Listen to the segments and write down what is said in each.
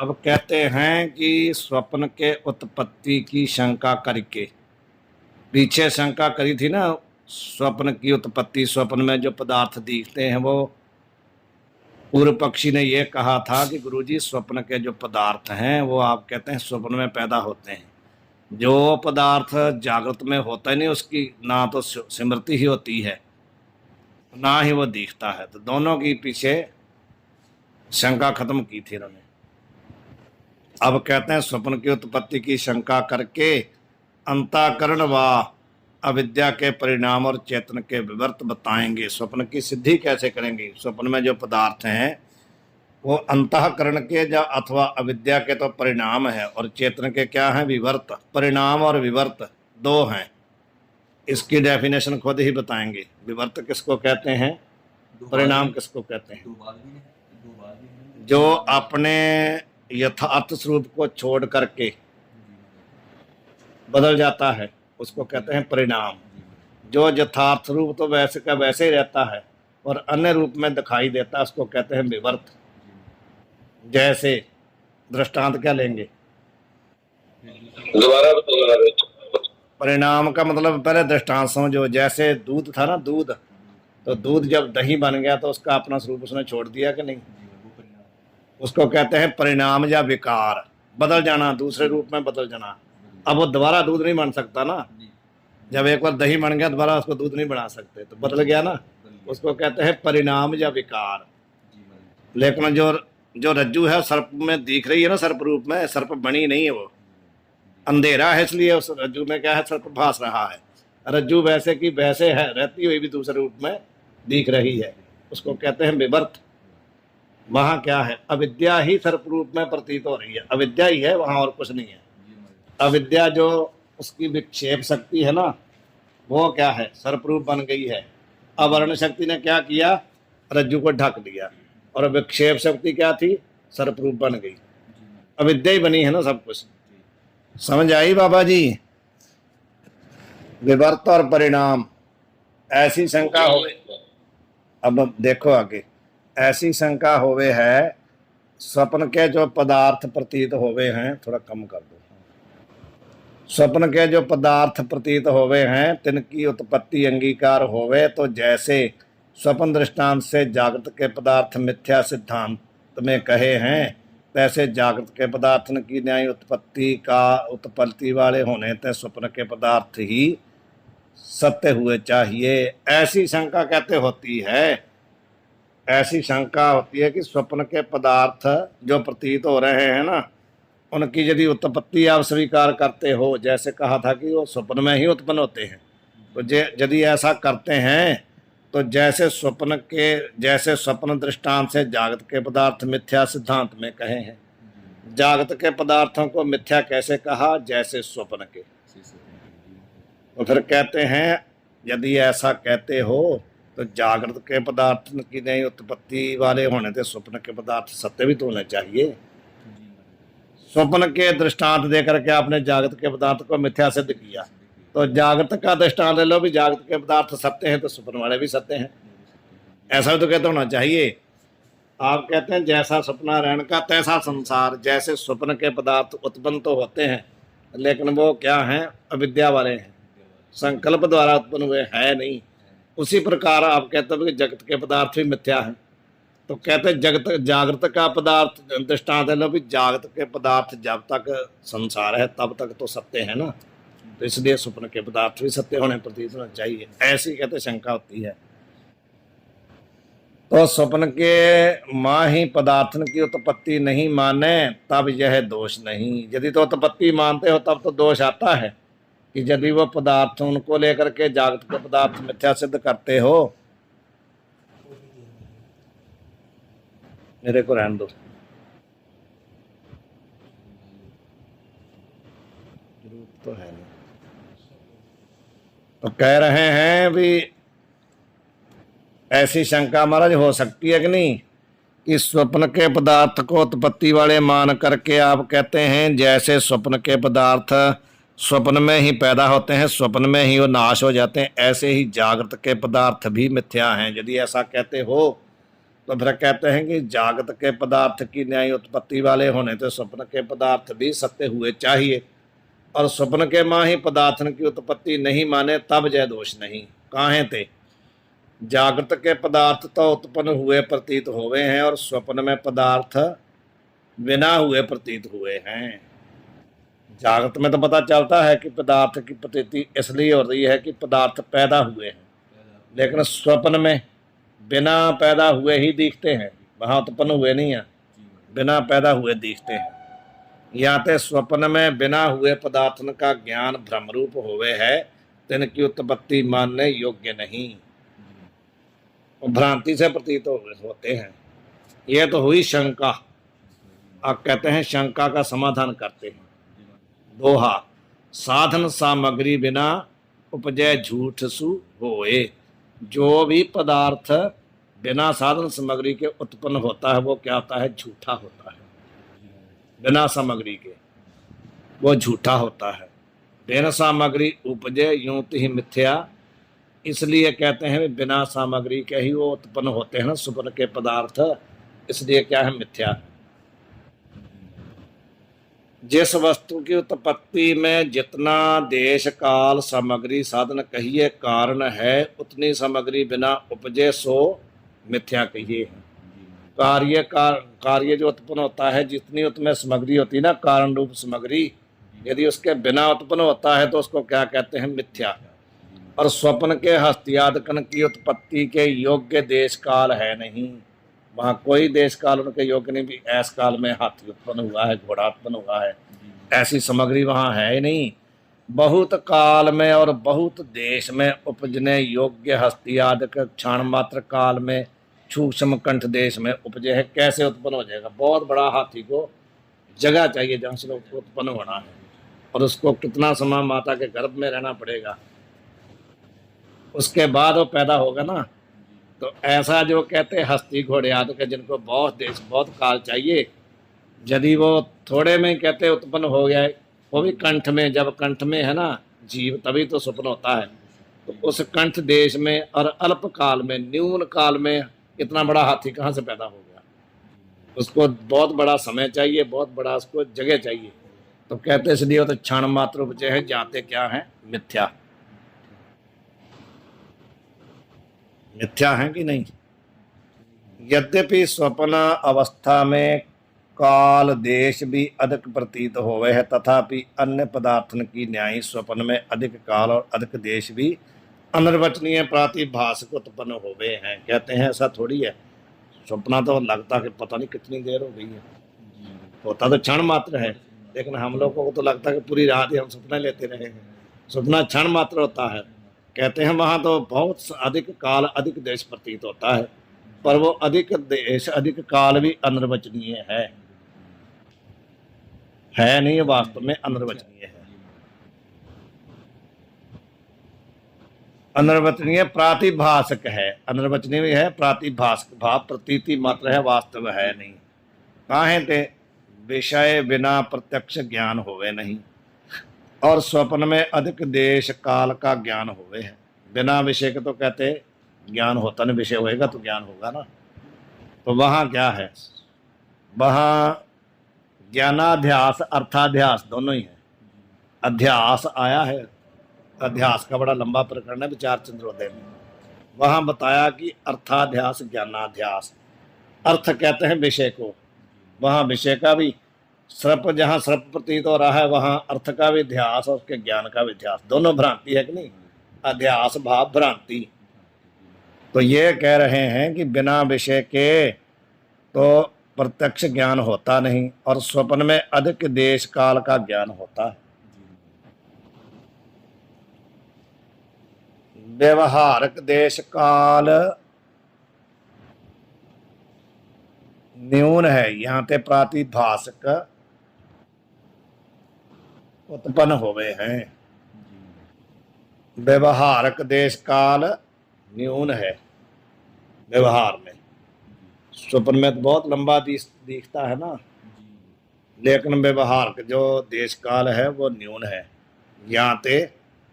अब कहते हैं कि स्वप्न के उत्पत्ति की शंका करके, पीछे शंका करी थी ना, स्वप्न की उत्पत्ति, स्वप्न में जो पदार्थ दिखते हैं वो पूर्व पक्षी ने ये कहा था कि गुरुजी स्वप्न के जो पदार्थ हैं वो आप कहते हैं स्वप्न में पैदा होते हैं। जो पदार्थ जागृत में होता ही नहीं उसकी ना तो स्मृति ही होती है ना ही वो दिखता है। तो दोनों की पीछे शंका खत्म की थी इन्होंने। अब कहते हैं स्वप्न की उत्पत्ति की शंका करके अंतःकरण व अविद्या के परिणाम और चेतन के विवर्त बताएंगे। स्वप्न की सिद्धि कैसे करेंगे? स्वप्न में जो पदार्थ हैं वो अंतःकरण के या अथवा अविद्या के तो परिणाम है, और चेतन के क्या हैं? विवर्त। परिणाम और विवर्त दो हैं। इसकी डेफिनेशन खुद ही बताएंगे। विवर्त किसको कहते हैं, परिणाम किसको कहते हैं? जो अपने यथार्थ स्वरूप को छोड़ करके बदल जाता है उसको कहते हैं परिणाम। जो यथार्थ रूप तो वैसे का वैसे ही रहता है और अन्य रूप में दिखाई देता है उसको कहते हैं विवर्त। जैसे दृष्टांत क्या लेंगे? दोबारा परिणाम का मतलब पहले दृष्टांत समझो। जैसे दूध था ना, दूध, तो दूध जब दही बन गया तो उसका अपना स्वरूप उसने छोड़ दिया कि नहीं? उसको कहते हैं परिणाम या विकार, बदल जाना, दूसरे रूप में बदल जाना। अब वो दोबारा दूध नहीं बन सकता ना, जब एक बार दही बन गया दोबारा उसको दूध नहीं बना सकते, तो बदल गया ना, उसको कहते हैं परिणाम या विकार। लेकिन जो रज्जु है सर्प में दिख रही है ना, सर्प रूप में, सर्प बनी नहीं है, वो अंधेरा है इसलिए उस रज्जु में क्या है? सर्प भास रहा है। रज्जु वैसे की वैसे है, रहती हुई भी दूसरे रूप में दिख रही है, उसको कहते हैं विवर्त। वहां क्या है? अविद्या ही सर्प रूप में प्रतीत हो रही है, अविद्या ही है वहां, और कुछ नहीं है। अविद्या जो उसकी विक्षेप शक्ति है ना, वो क्या है? सर्प रूप बन गई है। आवरण शक्ति ने क्या किया? रज्जु को ढक दिया, और विक्षेप शक्ति क्या थी? सर्प रूप बन गई। अविद्या ही बनी है ना सब कुछ। समझ आई बाबा जी? विवर्त और परिणाम, ऐसी शंका हो। अब देखो आगे, ऐसी शंका होवे है स्वप्न के जो पदार्थ प्रतीत होवे हैं, थोड़ा कम कर दो। स्वप्न के जो पदार्थ प्रतीत होवे हैं तिनकी उत्पत्ति अंगीकार होवे, तो जैसे स्वप्न दृष्टांत से जागृत के पदार्थ मिथ्या सिद्धांत में कहे हैं, तैसे जागृत के पदार्थ की न्याय उत्पत्ति वाले होने ते स्वप्न के पदार्थ ही सत्य हुए चाहिए। ऐसी शंका कहते होती है, ऐसी शंका होती है कि स्वप्न के पदार्थ जो प्रतीत हो रहे हैं ना, उनकी यदि उत्पत्ति आप स्वीकार करते हो, जैसे कहा था कि वो स्वप्न में ही उत्पन्न होते हैं, तो यदि ऐसा करते हैं तो जैसे स्वप्न दृष्टांत से जागृत के पदार्थ मिथ्या सिद्धांत में कहे हैं। जागृत के पदार्थों को मिथ्या कैसे कहा? जैसे स्वप्न के। तो फिर कहते हैं यदि ऐसा कहते हो तो जागृत के पदार्थ की नहीं उत्पत्ति वाले होने थे स्वप्न के पदार्थ सत्य भी तो होने चाहिए। स्वप्न के दृष्टांत देकर के आपने जागृत के पदार्थ को मिथ्या सिद्ध किया, तो जागृत का दृष्टांत ले लो भी जागृत के पदार्थ सत्य हैं, तो स्वप्न वाले भी सत्य हैं। ऐसा भी तो कहते होना चाहिए। आप कहते हैं जैसा स्वप्नारायण का तैसा संसार, जैसे स्वप्न के पदार्थ उत्पन्न तो होते हैं लेकिन वो क्या हैं? अविद्या वाले हैं, संकल्प द्वारा उत्पन्न हुए हैं नहीं। उसी प्रकार आप कहते हो कि जगत के पदार्थ भी मिथ्या हैं, तो कहते हैं जगत जागृत का पदार्थ दृष्टांत है लो भी जागृत के पदार्थ जब तक संसार है तब तक तो सत्य है ना, तो इसलिए स्वप्न के पदार्थ भी सत्य होने प्रतीत होना चाहिए। ऐसी कहते शंका होती है। तो स्वप्न के माँ ही पदार्थन की उत्पत्ति नहीं माने तब यह दोष नहीं। यदि तो उत्पत्ति मानते हो तब तो दोष आता है कि यदि वो पदार्थ उनको लेकर के जागृत के पदार्थ मिथ्या सिद्ध करते हो। मेरे को रहने दो, तो है नहीं। तो कह रहे हैं भी ऐसी शंका महाराज हो सकती है कि नहीं कि स्वप्न के पदार्थ को उत्पत्ति वाले मान करके आप कहते हैं जैसे स्वप्न के पदार्थ स्वप्न में ही पैदा होते हैं, स्वप्न में ही वो नाश हो जाते हैं, ऐसे ही जागृत के पदार्थ भी मिथ्या हैं। यदि ऐसा कहते हो तो फिर कहते हैं कि जागत के पदार्थ की न्याय उत्पत्ति वाले होने तो स्वप्न के पदार्थ भी सत्य हुए चाहिए, और स्वप्न के मां ही पदार्थन की उत्पत्ति नहीं माने तब जय दोष नहीं। काहे थे जागृत के पदार्थ तो उत्पन्न हुए प्रतीत हुए हैं, और स्वप्न में पदार्थ बिना हुए प्रतीत हुए हैं। जागृत में तो पता चलता है कि पदार्थ की प्रतीति इसलिए हो रही है कि पदार्थ पैदा हुए हैं, लेकिन स्वप्न में बिना पैदा हुए ही दिखते हैं, वहां उत्पन्न हुए नहीं है, बिना पैदा हुए दिखते हैं। या ते स्वप्न में बिना हुए पदार्थन का ज्ञान भ्रम रूप होवे है, तिनकी उत्पत्ति मानने योग्य नहीं, भ्रांति से प्रतीत होते हैं। यह तो हुई शंका। अब कहते हैं शंका का समाधान करते हैं। दोहा, साधन सामग्री बिना उपजय झूठ सु होए। जो भी पदार्थ बिना साधन सामग्री के उत्पन्न होता है वो क्या होता है? झूठा होता है। बिना सामग्री के वो झूठा होता है। बिना सामग्री उपजे यूं ही मिथ्या, इसलिए कहते हैं बिना सामग्री के ही वो उत्पन्न होते हैं ना स्वप्न के पदार्थ, इसलिए क्या है? मिथ्या। जिस वस्तु की उत्पत्ति में जितना देश काल सामग्री साधन कहिए कारण है, उतनी सामग्री बिना उपजे सो मिथ्या कहिए। कार्य जो उत्पन्न होता है, जितनी उसमें सामग्री होती है ना, कारण रूप सामग्री, यदि उसके बिना उत्पन्न होता है तो उसको क्या कहते हैं? मिथ्या। और स्वप्न के हस्तियादकन की उत्पत्ति के योग्य देश काल है नहीं, वहाँ कोई देश काल उनके योग्य नहीं। भी ऐस काल में हाथी उत्पन्न हुआ है, घोड़ा उत्पन्न हुआ है, ऐसी सामग्री वहाँ है ही नहीं। बहुत काल में और बहुत देश में उपजने योग्य हस्तियादक क्षण मात्र काल में सूक्ष्म कंठ देश में उपजे है। कैसे उत्पन्न हो जाएगा? बहुत बड़ा हाथी को जगह चाहिए जहाँ से उत्पन्न होना है, और उसको कितना समय माता के गर्भ में रहना पड़ेगा, उसके बाद वो पैदा होगा ना। तो ऐसा जो कहते हैं हस्ती घोड़े आदि के, जिनको बहुत देश बहुत काल चाहिए, यदि वो थोड़े में कहते उत्पन्न हो गया, वो भी कंठ में, जब कंठ में है ना जीव तभी तो स्वप्न होता है। तो उस कंठ देश में और अल्प काल में, न्यून काल में इतना बड़ा हाथी कहाँ से पैदा हो गया? उसको बहुत बड़ा समय चाहिए, बहुत बड़ा उसको जगह चाहिए। तो कहते इसलिए तो क्षण मात्र उपजे है, जाते क्या है? मिथ्या। मिथ्या है कि नहीं? यद्यपि स्वप्न अवस्था में काल देश भी अधिक प्रतीत होवे है, तथापि अन्य पदार्थन की न्याय स्वप्न में अधिक काल और अधिक देश भी अनिर्वचनीय प्रातिभाषिक उत्पन्न होवे हैं। कहते हैं ऐसा थोड़ी है, स्वप्न तो लगता कि पता नहीं कितनी देर हो गई है, होता तो क्षण मात्र है, लेकिन हम लोगों को तो लगता है कि पूरी रात ही हम सपना लेते रहे हैं। सपना क्षण मात्र होता है। कहते हैं वहाँ तो बहुत अधिक काल अधिक देश प्रतीत होता है, पर वो अधिक देश अधिक काल भी अनिर्वचनीय है नहीं, वास्तव में अनिर्वचनीय है। अनिर्वचनीय प्रातिभाषक है, अनिर्वचनीय भी है, प्रातिभाषक भाव प्रतीति मात्र है, वास्तव है नहीं। काहे ते विषय बिना प्रत्यक्ष ज्ञान होवे नहीं, और स्वप्न में अधिक देश काल का ज्ञान होवे है। बिना विषय के तो कहते ज्ञान होता नहीं, विषय होएगा तो ज्ञान होगा ना। तो वहाँ क्या है? वहाँ ज्ञानाध्यास अर्थाध्यास दोनों ही है। अध्यास आया है, अध्यास का बड़ा लंबा प्रकरण है विचार चंद्रोदय में। वहाँ बताया कि अर्थाध्यास ज्ञानाध्यास, अर्थ कहते हैं विषय को, वहाँ विषय का भी सर्प, जहाँ सर्प प्रतीत हो रहा है वहाँ अर्थ का भी ध्यास और उसके ज्ञान का भी ध्यास, दोनों भ्रांति है कि नहीं? अध्यास भाव भ्रांति। तो ये कह रहे हैं कि बिना विषय के तो प्रत्यक्ष ज्ञान होता नहीं, और स्वप्न में अधिक देश काल का ज्ञान होता है। व्यवहारक देश काल न्यून है, यहाँ पे प्रातिभाषक उत्पन्न होवे हैं। व्यवहारक देश काल न्यून है व्यवहार में। स्वप्न में तो बहुत लंबा दिखता है ना, लेकिन व्यवहार का जो देश काल है वो न्यून है। यहाँ पे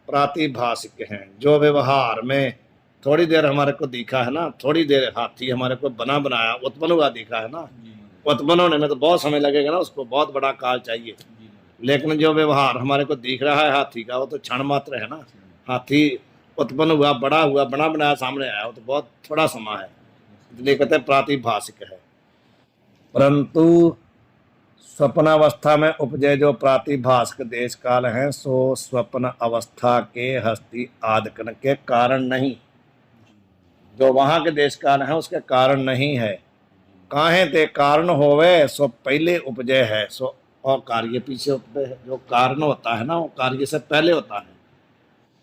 प्रातिभाषिक हैं, जो व्यवहार में थोड़ी देर हमारे को दिखा है ना, थोड़ी देर हाथी हमारे को बना बनाया उत्पन्न हुआ दिखा है ना, उत्पन्न होने में तो बहुत समय लगेगा ना, उसको बहुत बड़ा काल चाहिए। लेकिन जो व्यवहार हमारे को दिख रहा है हाथी का, वो तो क्षण मात्र है ना। हाथी उत्पन्न हुआ, बड़ा हुआ, बना बनाया सामने आया, वो तो बहुत थोड़ा समय है, इसलिए कहते हैं प्रातिभाषिक है। परंतु स्वप्नावस्था में उपजे जो प्रातिभाषिक देश काल है, सो स्वप्न अवस्था के हस्ती आदिकन के कारण नहीं। जो वहां के देश काल है उसके कारण नहीं है। काहे ते कारण होवे सो पहले उपजे है, सो और कार्य पीछे उपजे है। जो कारण होता है ना वो कार्य से पहले होता है।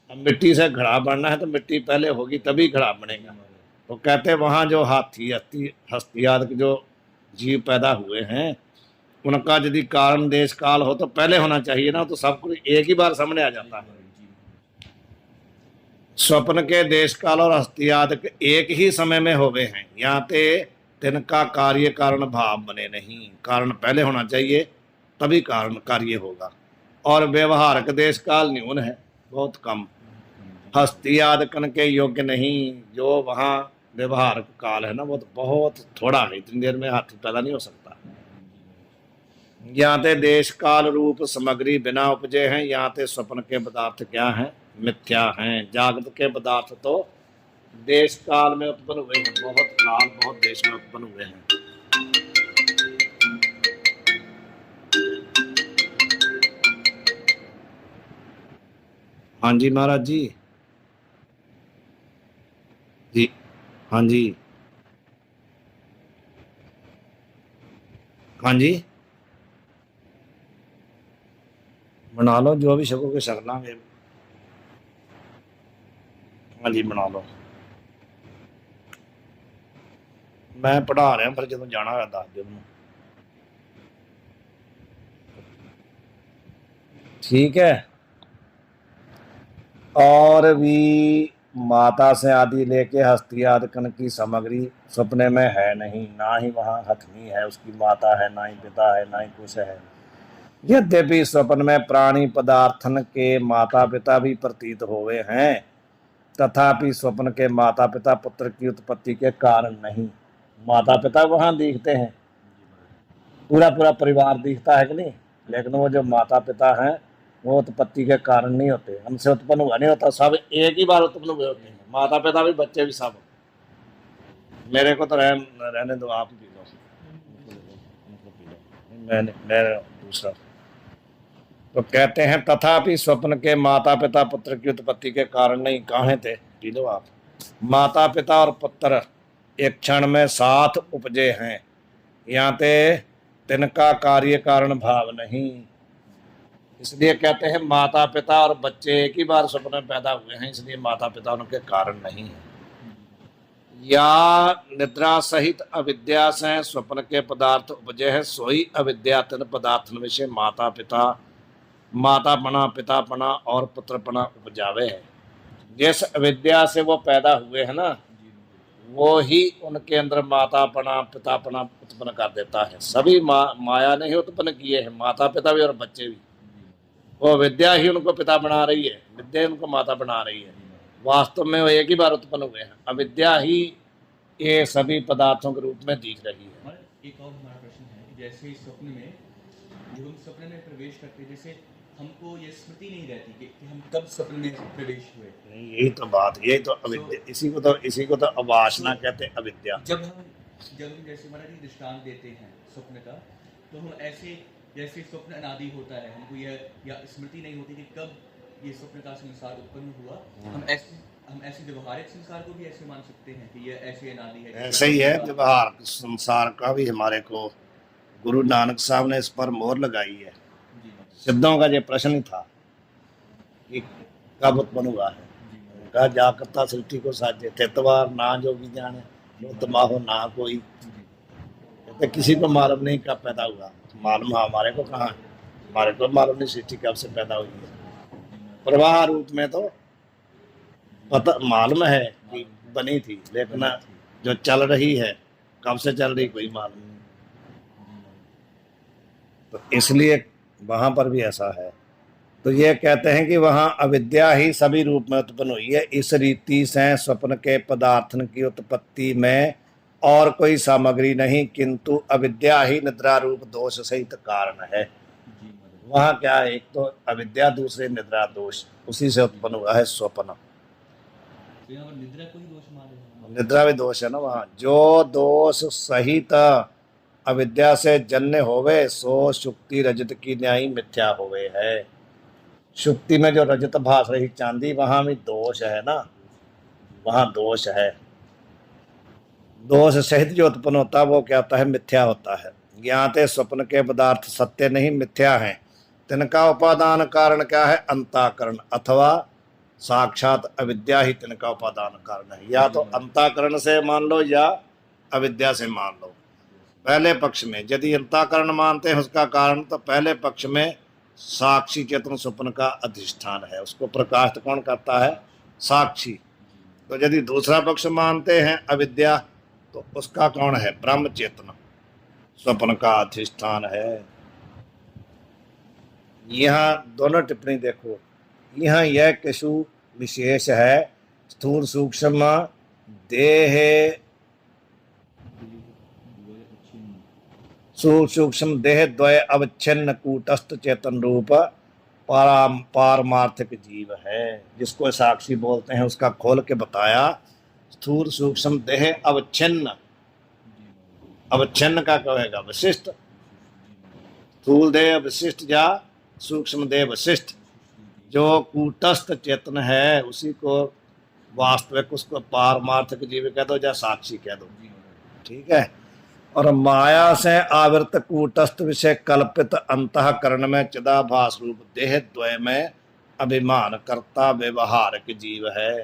अब मिट्टी से घड़ा बनना है तो मिट्टी पहले होगी तभी घड़ा बनेगा। तो कहते हैं वहां जो हाथी हस्ती आदि जो जीव पैदा हुए हैं, उनका यदि कारण देश काल हो तो पहले होना चाहिए ना, तो सब कुछ एक ही बार सामने आ जाता है। स्वप्न के देश काल और हस्ती आदि एक ही समय में होवे हैं, यहाँ ते तिनका कार्य कारण भाव बने नहीं। कारण पहले होना चाहिए तभी कारण कार्य होगा। और व्यवहारक देश काल न्यून है, बहुत कम। हस्ती आदि कन के योग्य नहीं। जो वहाँ व्यवहारक काल है ना वो तो बहुत थोड़ा है, इतनी देर में हाथी पैदा नहीं हो सकता। यहाँ ते देश काल रूप सामग्री बिना उपजे हैं। यहाँ ते स्वप्न के पदार्थ क्या हैं? मिथ्या हैं। जागृत के पदार्थ तो देश काल में उत्पन्न हुए हैं, बहुत काल बहुत देश में उत्पन्न हुए हैं। हाँ जी महाराज जी। जी हाँ जी। हाँ जी बना लो, जो भी सकोगे सक लांगे। हाँ जी बना लो। मैं पढ़ा रहा फिर जो जाना है दस दिन। ठीक है। और भी माता से आदि लेके हस्ती आदि कन की सामग्री सपने में है नहीं, ना ही वहाँ हथनी है उसकी माता है, ना ही पिता है, ना ही कुछ है। यद्यपि स्वप्न में प्राणी पदार्थन के माता पिता भी प्रतीत हुए हैं, तथापि स्वप्न के माता पिता पुत्र की उत्पत्ति के कारण नहीं। माता पिता वहां दिखते हैं, पूरा पूरा परिवार दिखता है कि नहीं, लेकिन वो जो माता पिता हैं वो उत्पत्ति के कारण नहीं होते, हमसे उत्पन्न हुआ नहीं होता। सब एक ही बार उत्पन्न हुए होते हैं, माता पिता भी बच्चे भी सब। मेरे को तो रहने दो, आप पी लो, मैं दूसरा। तो कहते हैं तथापि स्वप्न के माता पिता पुत्र की उत्पत्ति के कारण नहीं। कहाँ थे? पी लो आप। माता पिता और पुत्र एक क्षण में साथ उपजे हैं, यहाँ ते तिनका कार्य कारण भाव नहीं। इसलिए कहते हैं माता पिता और बच्चे एक ही बार स्वप्न में पैदा हुए हैं, इसलिए माता पिता उनके कारण नहीं है। या निद्रा सहित अविद्या से स्वप्न के पदार्थ उपजे है, सोई अविद्या तिन पदार्थ विषय माता पिता, मातापना पितापना और पुत्रपना उपजावे है। जिस अविद्या से वो पैदा हुए हैं ना, वो ही उनके अंदर मातापना पितापना उत्पन्न कर देता है। सभी माया ने ही उत्पन्न किए हैं, माता पिता भी और बच्चे भी। वो विद्या ही उनको पिता बना रही है, विद्या ही उनको माता बना रही है। वास्तव में वो एक ही बार उत्पन्न हुए हैं, अविद्या ही ये सभी पदार्थों के रूप में दिख रही है। एक और हमारा प्रश्न है कि जैसे स्वप्न में, जब हम स्वप्न में प्रवेश करते हैं, जैसे हमको ये स्मृति नहीं रहती कि हम कब स्वप्न में प्रवेश हुए। यही तो बात, यही तो अविद्या, इसी को तो अवासना कहते हैं, अविद्या। जब हम जैसे महाराज जी दृष्टांत देते हैं स्वप्न का, तो हम ऐसे जैसे स्वप्न अनादि होता है, हमको यह या स्मृति नहीं होती कि कब ये स्वप्न का संसार उत्पन्न हुआ। हम ऐसे व्यवहारिक संसार को भी ऐसे मान सकते हैं कि यह ऐसे अनादि है। ऐसे ही है व्यवहार संसार का भी। हमारे को गुरु नानक साहब ने इस पर मोहर लगाई है। सिद्धों का ये प्रश्न ही था कि कब उत्पन्न हुआ है। उनका जागृता सृष्टि को साजे तेतवार ना जो भी जाने, तमाहो ना कोई। कहते किसी को मालूम नहीं कब पैदा हुआ। मालूम हमारे को कहाँ है? हमारे को मालूम नहीं सृष्टि कब से पैदा हुई है। प्रवाह रूप में तो पता मालूम है कि बनी थी, लेकिन जो चल रही है कब से चल रही कोई मालूम नहीं। तो इसलिए वहां पर भी ऐसा है। तो ये कहते हैं कि वहां अविद्या ही सभी रूप में उत्पन्न हुई है। इस रीति से स्वप्न के पदार्थन की उत्पत्ति में और कोई सामग्री नहीं, किंतु अविद्या ही निद्रा रूप दोष सहित कारण है। जी महाराज। वहां क्या है, एक तो अविद्या, दूसरे निद्रा दोष, उसी से उत्पन्न हुआ है स्वप्न। तो यहाँ पर निद्रा को ही दोष मान रहे हैं। निद्रा भी दोष है ना वहां। जो दोष सहित अविद्या से जन्य होवे, सो शुक्ति रजत की न्यायी मिथ्या होवे है। शुक्ति में जो रजत भास रही चांदी, वहां भी दोष है ना, वहां दोष है। दोष सहित जो उत्पन्न होता है वो क्या होता है, मिथ्या होता है। ज्ञाते स्वप्न के पदार्थ सत्य नहीं मिथ्या है। तिनका उपादान कारण क्या है, अंताकरण अथवा साक्षात अविद्या ही तिनका उपादान कारण है। या तो अंताकरण से मान लो या अविद्या से मान लो। पहले पक्ष में यदि अंताकरण मानते हैं उसका कारण, तो पहले पक्ष में साक्षी चेतन स्वप्न का अधिष्ठान है, उसको प्रकाशित कौन करता है, साक्षी। तो यदि दूसरा पक्ष मानते हैं अविद्या, तो उसका कौन है, ब्रह्म चेतन स्वप्न का अधिष्ठान है। यहाँ दोनों टिप्पणी देखो, यहाँ यह किशु विशेष है, स्थूल सूक्ष्म देह, सूक्ष्म देह द्वय अवच्छिन्न कूटस्थ चेतन रूप पारमार्थिक जीव है, जिसको साक्षी बोलते हैं। उसका खोल के बताया, स्थूल सूक्ष्म देह अवच्छिन्न, अवच्छिन्न का कहेगा विशिष्ट, स्थूल देह विशिष्ट या सूक्ष्म देह विशिष्ट। जो कूटस्थ चेतन है उसी को वास्तविक, उसको पारमार्थिक जीव कह दो या साक्षी कह दो, ठीक है। और माया से आवृत कूटस्थ विषय कल्पित अंतःकरण में चिदाभास रूप देह द्वय में अभिमान करता व्यवहारिक जीव है।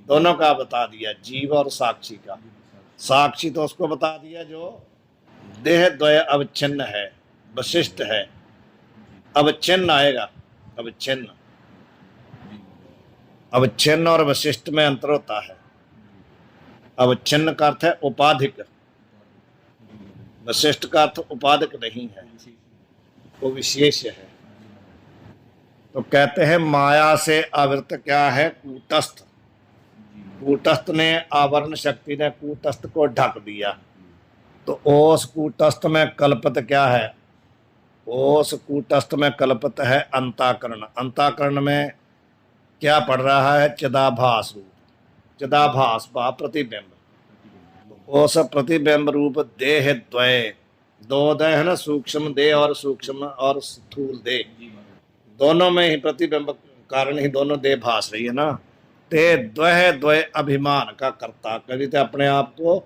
दोनों का बता दिया, जीव और साक्षी का। साक्षी तो उसको बता दिया जो देह द्वय अवच्छिन्न है, विशिष्ट है। अवच्छिन्न आएगा, अवच्छिन्न, अवच्छिन्न और विशिष्ट में अंतर होता है। अवच्छिन्न का अर्थ है उपाधिक, विशिष्ट का अर्थ उपाधिक नहीं है, वो विशेष है। तो कहते हैं माया से आवृत क्या है, कूटस्थ। कूटस्थ ने, आवरण शक्ति ने कूटस्थ को ढक दिया। तो ओस कूटस्थ में कल्पित क्या है, ओस कूटस्थ में कल्पित है अंताकरण। अंताकरण में क्या पड़ रहा है, चिदाभास रूप, चिदाभास बा प्रतिबिंब। ओस प्रतिबिंब रूप देह द्वय, दो देह है ना, सूक्ष्म देह और सूक्ष्म और स्थूल देह, दोनों में ही प्रतिबिंब कारण ही दोनों देह भास रही है ना। ते द्वय द्वय अभिमान का कर्ता, कभी तो अपने आप को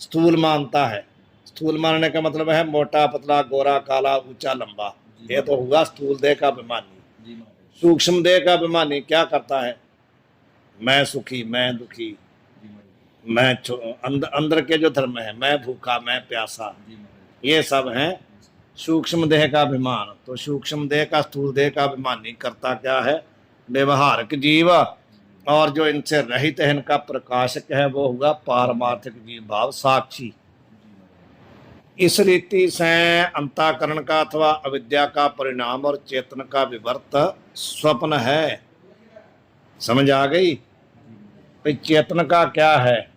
स्थूल मानता है। स्थूल मानने का मतलब है मोटा पतला गोरा काला ऊंचा लंबा, ये तो हुआ स्थूल देह का अभिमानी। सूक्ष्म देह का अभिमानी क्या करता है, मैं सुखी, मैं दुखी, मैं अंदर के जो धर्म है, मैं भूखा, मैं प्यासा, ये सब हैं सूक्ष्म देह का अभिमान। तो सूक्ष्म देह का स्थूल देह का अभिमानी करता क्या है, व्यवहारिक जीव। और जो इनसे रहित है, इनका प्रकाशक है, वो हुआ पारमार्थिक जीव भाव साक्षी। इस रीति से अंताकरण का अथवा अविद्या का परिणाम और चेतन का विवर्त स्वप्न है। समझ आ गई। तो चेतन का क्या है,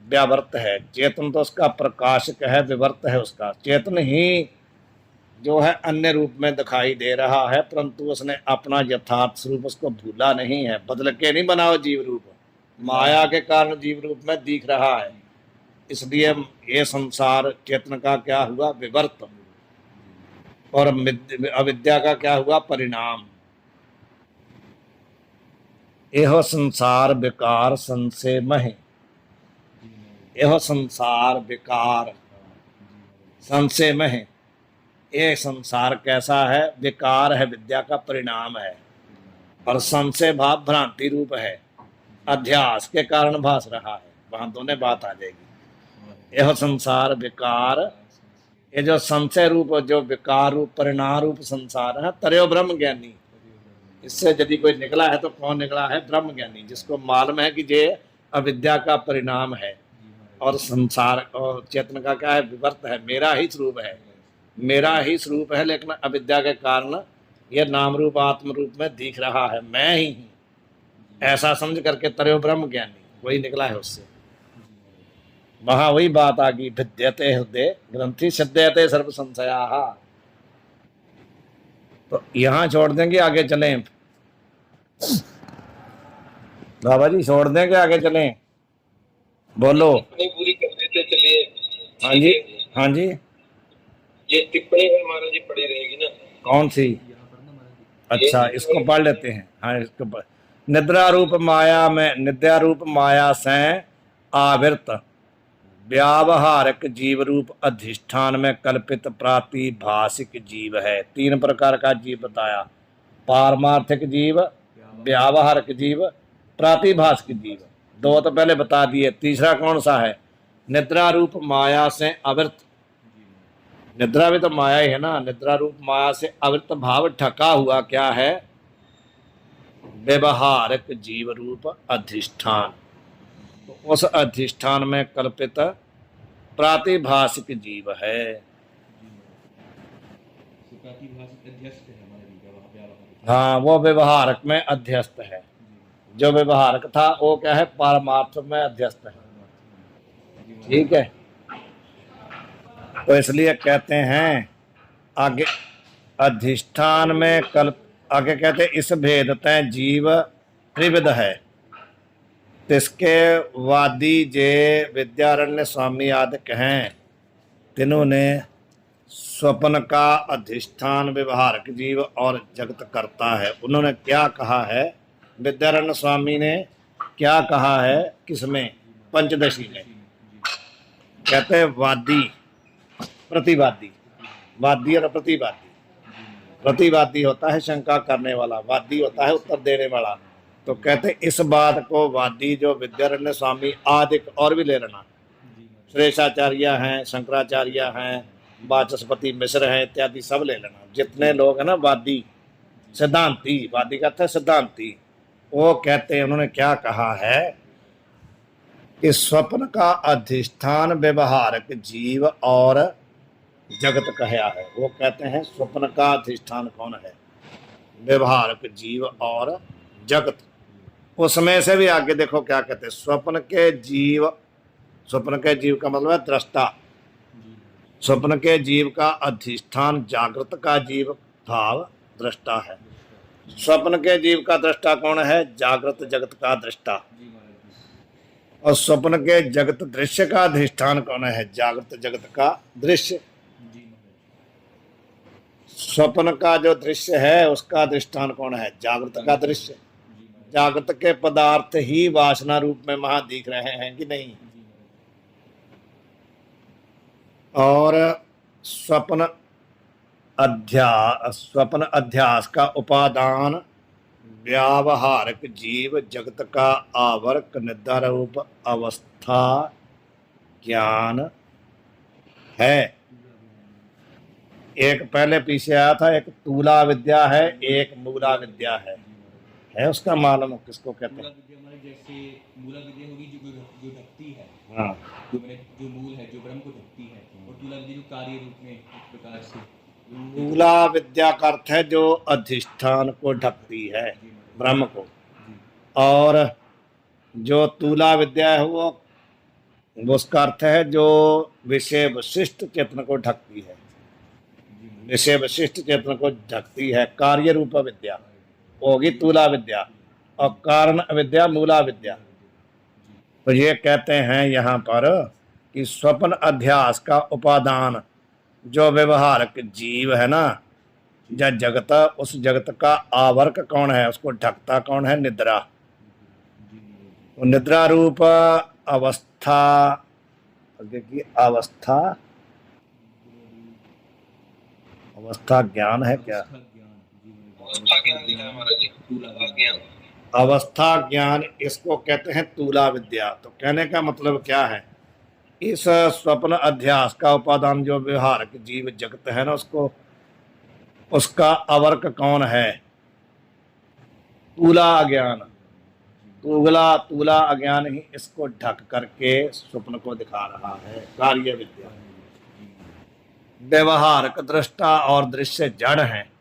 व्यावर्त है। चेतन तो उसका प्रकाशक है, विवर्त है उसका। चेतन ही जो है अन्य रूप में दिखाई दे रहा है, परंतु उसने अपना यथार्थ स्वरूप उसको भूला नहीं है। बदल के नहीं बनाओ जीव रूप, माया के कारण जीव रूप में दिख रहा है, इसलिए ये संसार चेतन का क्या हुआ, विवर्त। और अविद्या का क्या हुआ, परिणाम। यह संसार विकार संशय मह, यह संसार विकार संशय मह। ये संसार कैसा है, विकार है, विद्या का परिणाम है। और संशय भाव भ्रांति रूप है, अध्यास के कारण भास रहा है। वहां दोनों बात आ जाएगी। यह संसार विकार, ये जो संशय रूप, जो विकार रूप, परिणाम रूप संसार है, तरयो ब्रह्म ज्ञानी। इससे यदि कोई निकला है तो कौन निकला है, ब्रह्म ज्ञानी, जिसको मालूम है कि ये अविद्या का परिणाम है। और संसार और चेतन का क्या है, विवर्त है, मेरा ही स्वरूप है, मेरा ही स्वरूप है, लेकिन अविद्या के कारण ये नाम रूप आत्म रूप में दिख रहा है, मैं ही हूँ, ऐसा समझ करके तरयो ब्रह्म ज्ञानी, वही निकला है उससे। वहां वही बात आ गई, भिद्यते हृदय ग्रंथि सिद्ध्यते सर्व संशया। तो यहाँ छोड़ देंगे, आगे चलें बाबा जी, छोड़ देंगे आगे चलें, बोलो। टिप्पणी पूरी कर देते चलिए। हाँ जी, हाँ जी, ये टिप्पणी है महाराज जी पड़ी रहेगी ना। कौन सी? यहाँ पर ना महाराज जी, अच्छा, इसको पढ़ लेते हैं। हाँ, इसको पढ़। निद्रा रूप माया में, निद्रा रूप माया से आवृत व्यावहारिक जीव रूप अधिष्ठान में कल्पित प्रातिभाषिक जीव है। 3 प्रकार का जीव बताया, पारमार्थिक जीव, व्यावहारिक जीव, प्रातिभाषिक जीव। 2 तो पहले बता दिए, तीसरा कौन सा है? निद्रा रूप माया से आवृत। निद्रा भी तो माया ही है ना। निद्रा रूप माया से आवृत भाव ठका हुआ क्या है? व्यवहारिक जीव रूप अधिष्ठान। तो उस अधिष्ठान में कल्पित प्रातिभाषिक जीव है। प्रातिभाषिक अध्यस्त है हमारे लिए व्यावहारिक। हाँ, वो व्यवहारक में अध्यस्त है। जो व्यवहारक था वो क्या है? पारमार्थ में अध्यस्त है। ठीक है, तो इसलिए कहते हैं आगे अधिष्ठान में कल्प, आगे कहते हैं इस भेद तय जीव त्रिविध है। तिसके वादी जे विद्यारण्य स्वामी आदि कहें, तीनों ने स्वप्न का अधिष्ठान व्यवहारक जीव और जगत करता है। उन्होंने क्या कहा है? विद्यारण्य स्वामी ने क्या कहा है? किसमें? पंचदशी में। कहते हैं वादी प्रतिवादी, वादी और प्रतिवादी। प्रतिवादी होता है शंका करने वाला, वादी होता है उत्तर देने वाला। तो कहते इस बात को वादी जो विद्यारण्य स्वामी आदि और भी ले लेना, श्रेषाचार्य हैं, शंकराचार्य हैं, वाचस्पति मिश्र हैं इत्यादि सब ले लेना। जितने लोग हैं ना वादी, सिद्धांती, वादी का था सिद्धांती, वो कहते हैं, उन्होंने क्या कहा है कि स्वप्न का अधिष्ठान व्यवहारक जीव और जगत कहया है। वो कहते हैं स्वप्न का अधिष्ठान कौन है? व्यवहारक जीव और जगत। उसमें से भी आगे देखो क्या कहते हैं, स्वप्न के जीव, स्वप्न के जीव का मतलब है दृष्टा। स्वप्न के जीव का अधिष्ठान जागृत का जीव भाव दृष्टा है। स्वप्न के जीव का दृष्टा कौन है? जागृत जगत का दृष्टा। और स्वप्न के जगत दृश्य का अधिष्ठान कौन है? जागृत जगत का दृश्य। स्वप्न का जो दृश्य है उसका अधिष्ठान कौन है? जागृत का दृश्य। जागृत के पदार्थ ही वासना रूप में वहां दिख रहे हैं कि नहीं? और स्वप्न अध्यास का उपादान व्यावहारिक जीव जगत का आवर्क निद्रा रूप अवस्था ज्ञान है। एक पहले पीछे आया था, एक तूला विद्या है, एक मूला विद्या है उसका मालूम किसको कहते हैं? मूला विद्या हमारे जैसे मूला विद्या होगी जो ढकती है, हाँ, जो मूल है, जो ब्रह्म को ढकती है, और तूला विद्या जो कार्य रूप में एक प्रकार से। तूला विद्या का अर्थ है जो अधिष्ठान को ढकती है, ब्रह्म को। और जो तूला विद्या है वो उसका अर्थ है जो विषय विशिष्ट चेतन को ढकती है, विषय विशिष्ट चेतन को ढकती है। कार्य रूप विद्या होगी तूला विद्या, और कारण विद्या मूला विद्या। तो ये कहते हैं यहाँ पर कि स्वप्न अध्यास का उपादान जो व्यवहारक जीव है ना, या जगत, उस जगत का आवर्क कौन है? उसको ढकता कौन है? निद्रा। तो निद्रा रूप अवस्था, देखिए अवस्था, अवस्था ज्ञान है क्या? अवस्था ज्ञान लिखा है महाराज जी, अवस्था ज्ञान। अवस्था ज्ञान इसको कहते हैं तूला विद्या। तो कहने का मतलब क्या है? इस स्वप्न अध्यास का उपादान जो व्यवहारक जीव जगत है ना, उसको, उसका अवर्क कौन है? तूला अज्ञान। तूला अज्ञान ही इसको ढक करके स्वप्न को दिखा रहा है, कार्य विद्या। व्यवहारक दृष्टा और दृश्य जड़ हैं,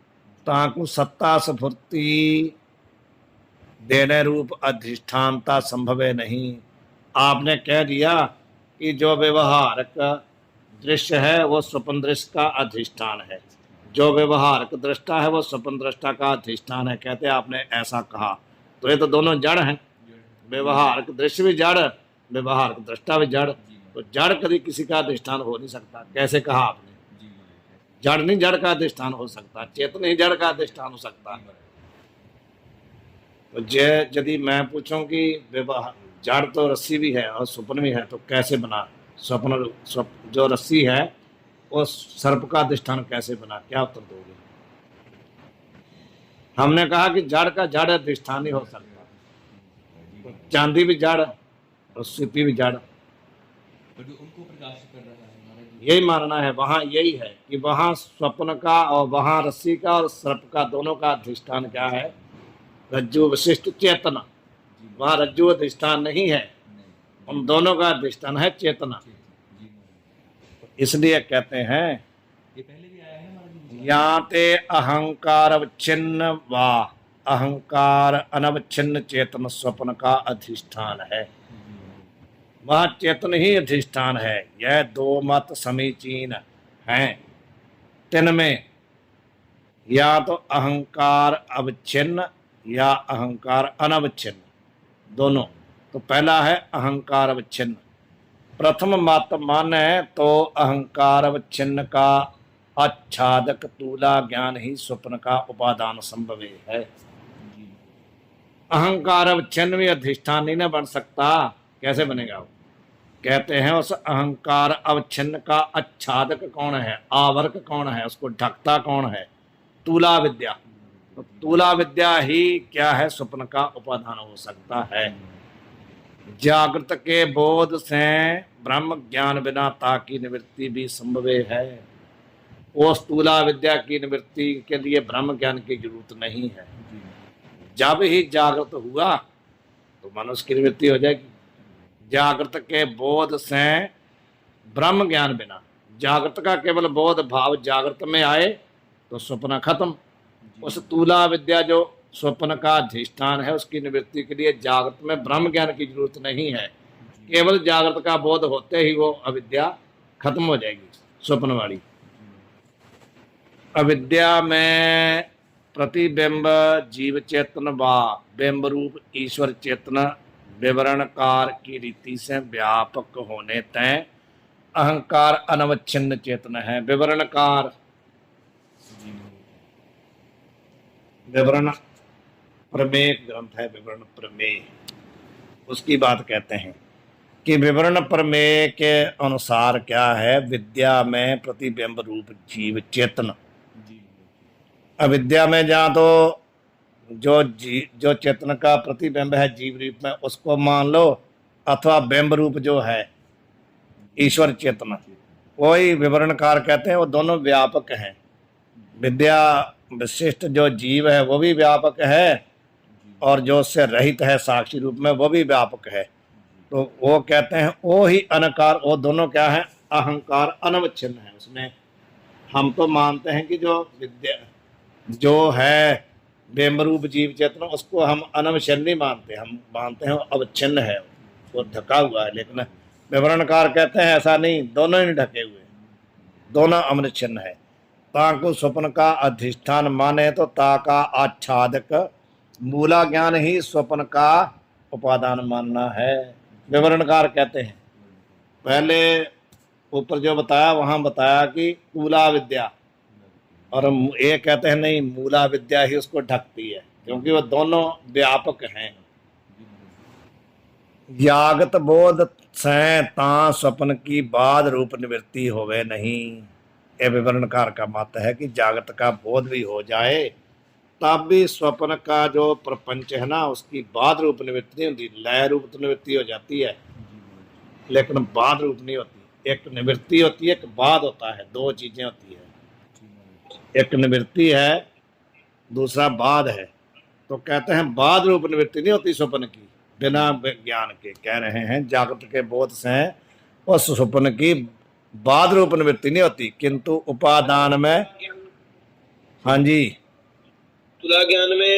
ताकू सत्ता स्फूर्ति देने रूप अधिष्ठानता संभव है नहीं। आपने कह दिया कि जो व्यवहारक दृश्य है वो स्वप्न दृश्य का अधिष्ठान है, जो व्यवहारक दृष्टा है वो स्वप्न दृष्टा का अधिष्ठान है। कहते हैं आपने ऐसा कहा, तो ये तो दोनों जड़ हैं। व्यवहारक दृश्य भी जड़, व्यवहारक दृष्टा भी जड़, तो जड़ कभी किसी का अधिष्ठान हो नहीं सकता। कैसे कहा आपने? जड़ नहीं जड़ का अधिष्ठान हो सकता, चेतन ही जड़ का अधिष्ठान हो सकता। तो यदि मैं पूछूं कि व्यवहार जड़ तो रस्सी भी है और स्वप्न भी है, तो कैसे बना स्वप्न जो रस्सी है वो सर्प का अधिष्ठान कैसे बना? क्या उत्तर दोगे? हमने कहा कि जड़ का जड़ अधिष्ठान ही हो सकता, तो चांदी भी जड़ और सीपी भी जड़। पर जो उनको प्रकाशित कर रहा है महाराज जी, यही मानना है, वहां यही है कि वहां स्वप्न का और वहां रस्सी का और सर्प का दोनों का अधिष्ठान क्या है? रज्जु विशिष्ट चेतना। वहां रज्जु अधिष्ठान नहीं है, उन दोनों का अधिष्ठान है चेतना। जी महाराज, इसलिए कहते हैं ये पहले भी आया है महाराज जी। याते अहंकार अवच्छिन्न वा अहंकार अनवच्छिन्न चेतन स्वप्न का अधिष्ठान है। वह चेतन ही अधिष्ठान है। यह दो मत समीचीन हैं। तिनमें या तो अहंकार अवच्छिन्न या अहंकार अनवच्छिन्न, दोनों। तो पहला है अहंकार अवच्छिन्न। प्रथम मत माने तो अहंकार अवच्छिन्न का आच्छादक तूला ज्ञान ही स्वप्न का उपादान संभव है। अहंकार अवच्छिन्न भी अधिष्ठान नहीं ना बन सकता। कैसे बनेगा वो? कहते हैं उस अहंकार अवच्छिन्न का आच्छादक कौन है, आवरक कौन है, उसको ढकता कौन है? तूला विद्या। तो तूला विद्या ही क्या है? स्वप्न का उपादान हो सकता है। जागृत के बोध से ब्रह्म ज्ञान बिना ताकि निवृत्ति भी संभव है। उस तूला विद्या की निवृत्ति के लिए ब्रह्म ज्ञान की जरूरत नहीं है। जब ही जागृत हुआ तो मनुष्य की निवृत्ति हो जाएगी। जागृत के बोध से ब्रह्म ज्ञान बिना, जागृत का केवल बोध भाव जागृत में आए तो स्वप्न खत्म। उस तूला विद्या जो स्वप्न का अधिष्ठान है उसकी निवृत्ति के लिए जागृत में ब्रह्म ज्ञान की जरूरत नहीं है। केवल जागृत का बोध होते ही वो अविद्या खत्म हो जाएगी, स्वप्न वाली। अविद्या में प्रतिबिंब जीव चेतन व बिंब रूप ईश्वर चेतन विवरणकार की रीति से व्यापक होने तय अहंकार अनवच्छिन्न चेतन है। विवरणकार, विवरण प्रमेय ग्रंथ है, विवरण प्रमेय, उसकी बात कहते हैं कि विवरण प्रमेय के अनुसार क्या है? विद्या में प्रतिबिंब रूप जीव चेतन। अविद्या में जहाँ तो जो चेतन का प्रतिबिंब है जीव रूप में उसको मान लो, अथवा बिंब रूप जो है ईश्वर चेतन, वही विवरणकार कहते हैं। वो दोनों व्यापक हैं। विद्या विशिष्ट जो जीव है वो भी व्यापक है, और जो उससे रहित है साक्षी रूप में वो भी व्यापक है। तो वो कहते हैं वो ही अनकार, वो दोनों क्या है? अहंकार अनवच्छिन्न है। उसमें हम तो मानते हैं कि जो विद्या जो है बिंब रूप जीव चेतन उसको हम अनवच्छिन्न नहीं मानते, हम मानते हैं अवच्छिन्न है, वो ढका हुआ है। लेकिन विवरणकार कहते हैं ऐसा नहीं, दोनों ही ढके हुए, दोनों अमृच्छिन्न है। ताको स्वप्न का अधिष्ठान माने तो ता का आच्छादक मूला ज्ञान ही स्वप्न का उपादान मानना है। विवरणकार कहते हैं पहले ऊपर जो बताया वहां बताया कि तूला विद्या, और ये कहते हैं नहीं, मूला विद्या ही उसको ढकती है, क्योंकि वो दोनों व्यापक हैं। जागत बोध से ता स्वप्न की बाद रूप निवृत्ति होवे नहीं। ये विवरणकार का मत है कि जागत का बोध भी हो जाए तब भी स्वप्न का जो प्रपंच है ना उसकी बाद रूप निवृत्ति नहीं होती। लय रूप तो निवृत्ति हो जाती है लेकिन बाद रूप नहीं होती। एक निवृत्ति होती है, एक बाद होता है, दो चीजें होती है। एक निवृत्ति है, दूसरा बाद है। तो कहते हैं बाद रूप निवृत्ति नहीं होती स्वप्न की बिना ज्ञान के। कह रहे हैं जागृत के बोध से उस स्वप्न की बाद रूप निवृत्ति नहीं होती, किंतु उपादान में, हाँ जी, तुला ज्ञान में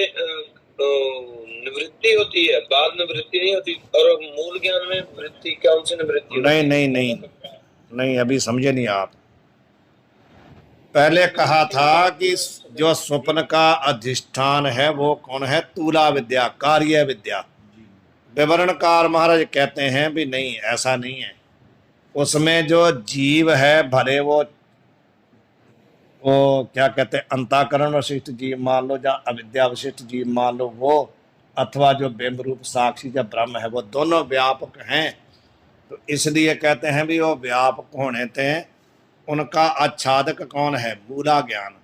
निवृत्ति होती है, बाद निवृत्ति नहीं होती, और मूल ज्ञान में वृत्ति, कौन सी निवृत्ति होती नहीं है? नहीं नहीं नहीं, अभी समझे नहीं आप। पहले कहा था कि जो स्वप्न का अधिष्ठान है वो कौन है? तूला विद्या, कार्य विद्या। विवरणकार महाराज कहते हैं भी नहीं, ऐसा नहीं है। उसमें जो जीव है, भले वो क्या कहते हैं, अंताकरण विशिष्ट जीव मान लो या अविद्या विशिष्ट जीव मान लो, वो अथवा जो बिंब रूप साक्षी जब ब्रह्म है, वो दोनों व्यापक हैं। तो इसलिए कहते हैं भी वो व्यापक होने थे, उनका आच्छादक कौन है? मूला ज्ञान।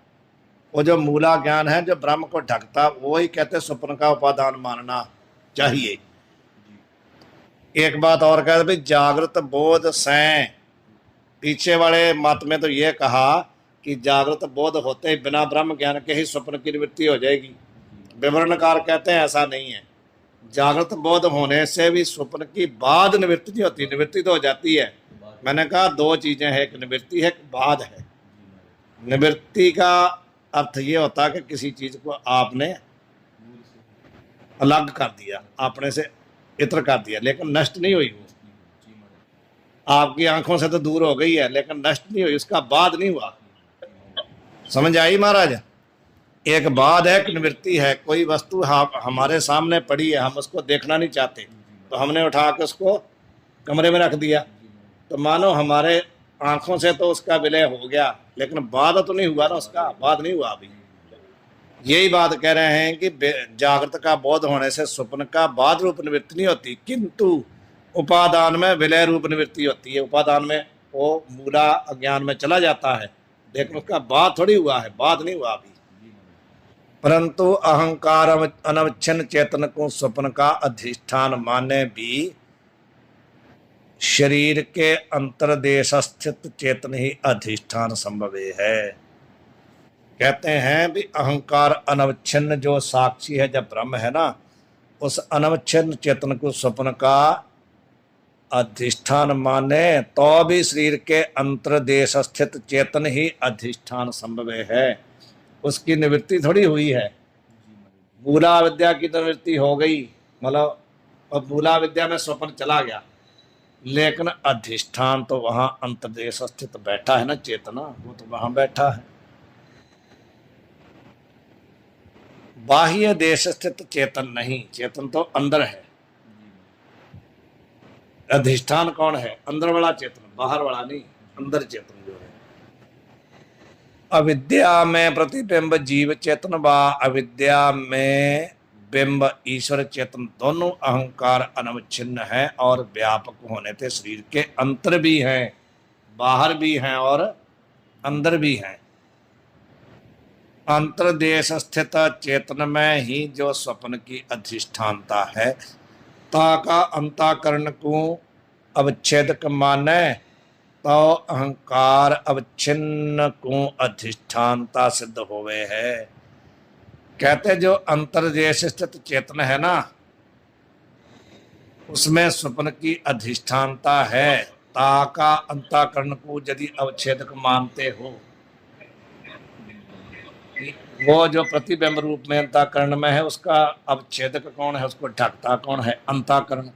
वो जो मूला ज्ञान है जो ब्रह्म को ढकता, वो ही कहते स्वप्न का उपादान मानना चाहिए। एक बात और कहते भाई जागृत बोध से, पीछे वाले मत में तो ये कहा कि जागृत बोध होते ही बिना ब्रह्म ज्ञान के ही स्वप्न की निवृत्ति हो जाएगी। विवरणकार कहते हैं ऐसा नहीं है, जागृत बोध होने से भी स्वप्न की बाद निवृत्ति नहीं होती, निवृत्ति तो हो जाती है। मैंने कहा दो चीजें हैं, एक निवृत्ति है, एक बाद है। निवृत्ति का अर्थ ये होता है कि किसी चीज को आपने अलग कर दिया, अपने से इतर कर दिया, लेकिन नष्ट नहीं हुई। वो आपकी आंखों से तो दूर हो गई है, लेकिन नष्ट नहीं हुई, उसका बाद नहीं हुआ। समझ आई महाराज? एक बाद है, एक निवृत्ति है। कोई वस्तु हमारे सामने पड़ी है, हम उसको देखना नहीं चाहते, तो हमने उठा के उसको कमरे में रख दिया, तो मानो हमारे आंखों से तो उसका विलय हो गया, लेकिन बाद तो नहीं हुआ ना, उसका बाद नहीं हुआ अभी। यही बात कह रहे हैं कि जागृत का बोध होने से स्वप्न का बाद रूप निवृत्ति नहीं होती, किंतु उपादान में विलय रूप निवृत्ति होती है। उपादान में वो मूला अज्ञान में चला जाता है, लेकिन उसका बाद थोड़ी हुआ है, बाद नहीं हुआ अभी। परंतु अहंकार अनवच्छिन्न चेतन को स्वप्न का अधिष्ठान माने भी शरीर के अंतर्देश स्थित चेतन ही अधिष्ठान संभव है। कहते हैं भी अहंकार अनवच्छिन्न जो साक्षी है जब ब्रह्म है ना, उस अनवच्छिन्न चेतन को स्वप्न का अधिष्ठान माने तो भी शरीर के अंतर्देश स्थित चेतन ही अधिष्ठान संभव है। उसकी निवृत्ति थोड़ी हुई है। मूला विद्या की तो निवृत्ति हो गई, मतलब अब मूला विद्या में स्वप्न चला गया, लेकिन अधिष्ठान तो वहां अंतर्देश स्थित बैठा है ना, चेतना वो तो वहां बैठा है। बाह्य देश स्थित चेतन नहीं, चेतन तो अंदर है। अधिष्ठान कौन है? अंदर वाला चेतन, बाहर वाला नहीं, अंदर चेतन जो है। अविद्या में प्रतिबिंब जीव चेतन व अविद्या में बिंब ईश्वर चेतन दोनों अहंकार अनवच्छिन्न है और व्यापक होने से शरीर के अंतर भी हैं, बाहर भी हैं और अंदर भी हैं। अंतर्देश स्थित चेतन में ही जो स्वप्न की अधिष्ठानता है, ताका अंताकरण को अवच्छेदक माने तो अहंकार अवच्छिन्न को अधिष्ठानता सिद्ध होवे है। कहते जो अंतर्देश स्थित चेतन है ना, उसमें स्वप्न की अधिष्ठानता है। ताका अंताकरण को यदि अवच्छेदक मानते हो, वो जो प्रतिबिंब रूप में अंताकरण में है, उसका अवच्छेदक कौन है, उसको ढकता कौन है? अंताकरण।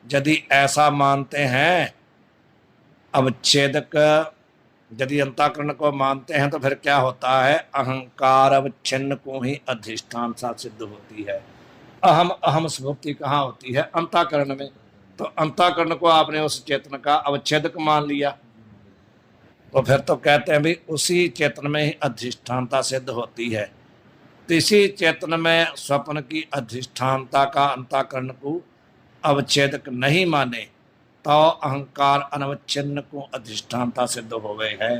यदि ऐसा मानते हैं, अवच्छेदक यदि अंताकरण को मानते हैं, तो फिर क्या होता है? अहंकार अवच्छिन्न को ही अधिष्ठान सा सिद्ध होती है। अहम अहम स्फूर्ति कहाँ होती है? अंताकरण में। तो अंताकरण को आपने उस चेतन का अवच्छेदक मान लिया, तो फिर तो कहते हैं भी उसी चेतन में ही अधिष्ठानता सिद्ध होती है। तो इसी चेतन में स्वप्न की अधिष्ठानता का अंताकरण को अवच्छेदक नहीं माने तो अहंकार अनवच्छिन्न को अधिष्ठानता सिद्ध हो गए है।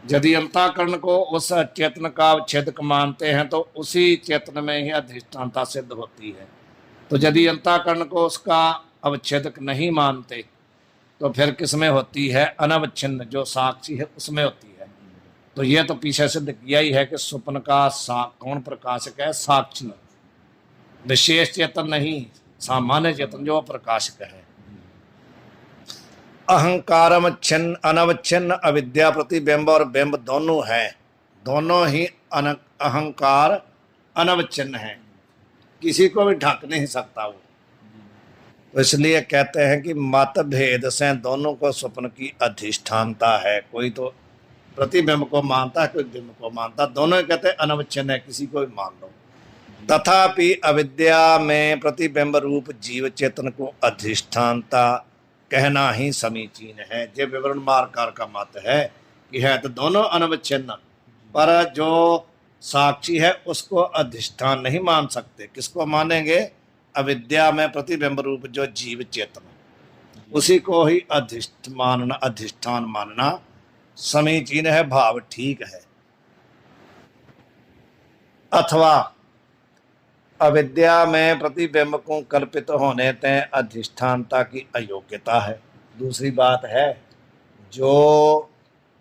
यदि अंताकरण को उस चेतन का अवच्छेदक मानते हैं, तो उसी चेतन में ही अधिष्ठानता सिद्ध होती है। तो यदि अंताकरण को उसका अवच्छेदक नहीं मानते, तो फिर किसमें होती है? अनवच्छिन्न जो साक्षी है उसमें होती है। तो ये तो पीछे सिद्ध किया ही है कि स्वप्न का कौन प्रकाशक है? साक्षी, विशेष चेतन नहीं, सामान्य चेतन जो प्रकाशक है। अहंकार अनवच्छिन्न अविद्या प्रतिबिंब और बिंब दोनों है, दोनों ही अहंकार अनवच्छिन्न है, किसी को भी ढक नहीं सकता वो। तो इसलिए कहते हैं कि मत भेद से दोनों को स्वप्न की अधिष्ठानता है। कोई तो प्रतिबिंब को मानता है, कोई बिंब को मानता, दोनों ही कहते हैं अनवच्छिन्न है, किसी को भी मान लो। तथापि अविद्या में प्रतिबिंब रूप जीव चेतन को अधिष्ठानता कहना ही समीचीन है। ये विवरण मार्गकार का मत है कि है तो दोनों अनवच्छिन्न, पर जो साक्षी है उसको अधिष्ठान नहीं मान सकते। किसको मानेंगे? अविद्या में प्रतिबिंब रूप जो जीव चेतन, उसी को ही अधिष्ठान मानना समीचीन है, भाव ठीक है। अथवा अविद्या में प्रतिबिंब को कल्पित होने तय अधिष्ठानता की अयोग्यता है। दूसरी बात है, जो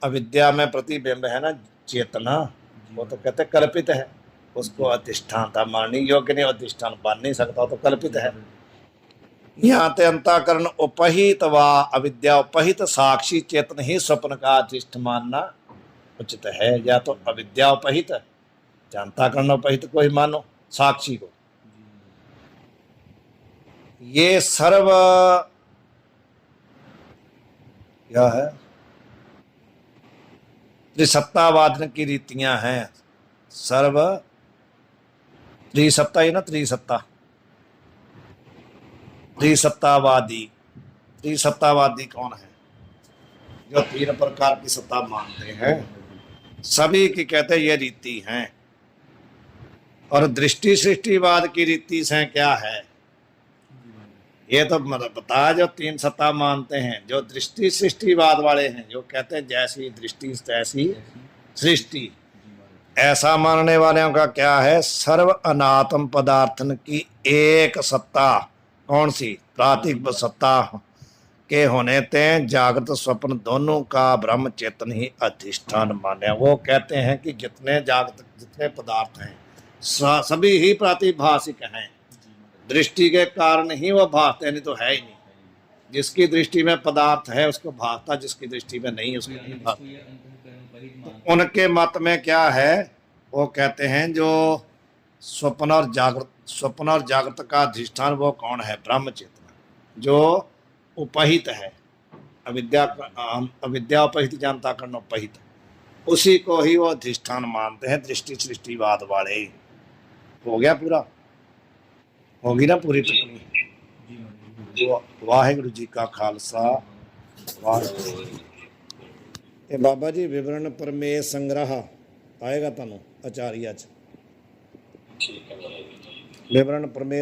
अविद्या में प्रतिबिंब है ना, चेतना, वो तो कहते कल्पित है, उसको अधिष्ठानता माननी योग्य नहीं, अधिष्ठान बन नहीं सकता, तो कल्पित है। यहाँ ते अंतःकरण उपहित व अविद्या उपहित साक्षी चेतन ही स्वप्न का अधिष्ठ मानना उचित है। या तो अविद्या उपहित, अंतःकरण उपहित को ही मानो, साक्षी को। ये सर्व क्या है, त्रिसत्तावाद की रीतियां हैं। सर्व त्रिसत्ता ही ना, त्रिसत्तावादी कौन है? जो तीन प्रकार की सत्ता मानते हैं, सभी की कहते हैं ये रीति हैं। और दृष्टि सृष्टिवाद की रीति से क्या है? ये तो मतलब बता, जो तीन सत्ता मानते हैं, जो दृष्टि सृष्टिवाद वाले हैं, जो कहते हैं जैसी दृष्टि तैसी सृष्टि, ऐसा मानने वालों का क्या है? सर्व अनात्म पदार्थन की एक सत्ता, कौन सी? प्रातिक सत्ता के होने ते जागृत स्वप्न दोनों का ब्रह्म चेतन ही अधिष्ठान माने। वो कहते हैं कि जितने जागृत जितने पदार्थ हैं सभी ही प्रातिभाषिक हैं, दृष्टि के कारण ही वो भासते, नहीं तो है ही नहीं। जिसकी दृष्टि में पदार्थ है उसको भासता, जिसकी दृष्टि में नहीं उसको नहीं भासता। तो उनके मत में क्या है? वो कहते हैं जो स्वप्न और जागृत का अधिष्ठान वो कौन है? ब्रह्म चेतना, जो उपहित है, अविद्या उपहित, जानता करना उपहित, उसी को ही वो अधिष्ठान मानते हैं दृष्टि सृष्टिवाद वाले। हो गया पूरा? होगी ना पूरी टिप्पणी? वाहिगुरु जी का खालसा, वाहिगुरु। ये बाबा जी विवरण प्रमेय संग्रह आएगा तुहानू आचार्य च, विवरण प्रमेय